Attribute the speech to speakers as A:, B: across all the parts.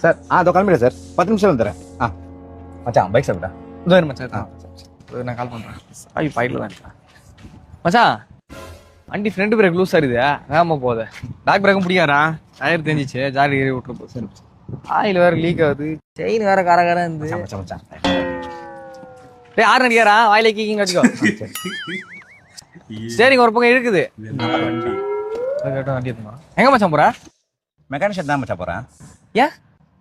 A: Sir அதோ கிளம்பிடுறேன் sir 10 நிமிஷம் வந்துடுறேன். மச்சான் பைக் சாப்பிட்டா
B: இதோ மச்சான் நான் கால் பண்ணுறேன். சாவி பாக்கெட்டில் தான் இருக்கேன் மச்சான். வண்டி ஃப்ரண்ட் பிரேக் லூஸ் ஆகுது, வேகமா போகுது. பேக் பிரேக்கும் பிடிக்காரா, டயர் தெரிஞ்சிச்சு, ஜாரி ஏறி விட்டுற போகுது. சரி ஆயில் வேற லீக் ஆகுது, செயின் வேற காரகாரம் இருந்து.
A: மச்சான் மச்சான்
B: டேய் ஆறு நடிகாரா, வாயில கீக்கிங் கட்டிக்கோ. சரிங்க ஒரு பக்கம் இருக்குது. வண்டி எடுத்துமா எங்க மச்சான் போற?
A: மெக்கானிக் ஷெட் தான் மச்சான் போகிறேன்.
B: ஏன்?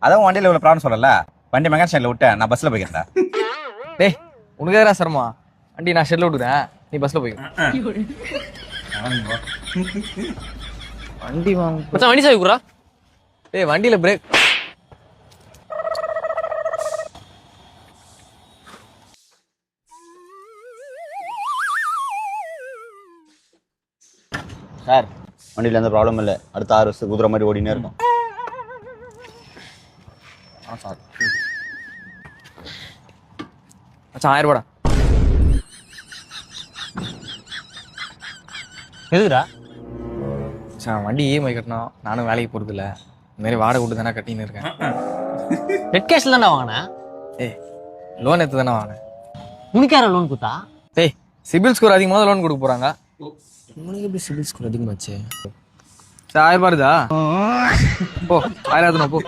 A: அதான் வண்டியில் இவ்வளோ ப்ராப்ளம் சொல்லல, வண்டி மெக்கானிக் ஷெட்டில் விட்டு நான் பஸ்ஸில் போய்க்கிறேன்டா.
B: டேய் உனக்கு எதா சிரமமா? வண்டி நான் ஷெட்ல விட்டுறேன், நீ பஸ்ல போய்க்க. வண்டி வாங்க
C: மச்சான் வண்டி சாவி குறா.
B: டேய் வண்டியில பிரேக்.
A: சார் வண்டியில் எந்த ப்ராப்ளம் இல்லை, அடுத்த 6 வருஷத்துக்கு குதிரை மாதிரி ஓடினே இருக்கும்.
B: சார் மச்சான் 1000 ரூபாடா.
C: எதுக்குடா?
B: மச்சான் வண்டி இஎம்ஐ கட்டணும், நானும் வேலைக்கு போறது இல்ல, இந்த மாதிரி வாடகை விட்டு தானே கட்டின்னு இருக்கேன்.
C: நெட் கேஷ்ல தானே வாங்கினேன்.
B: ஏய் லோன் எடுத்து தானே வாங்கினேன்.
C: உனக்கு யாரா லோன் கொடுத்தா?
B: டேய் சிபில் ஸ்கோர் அதிகமாக லோன் கொடுக்க போறாங்க. உனக்கு எப்படி சிபில் ஸ்கோர் அதிகமாச்சு? சரி 1000 ரூபாய் போ 1000 போ.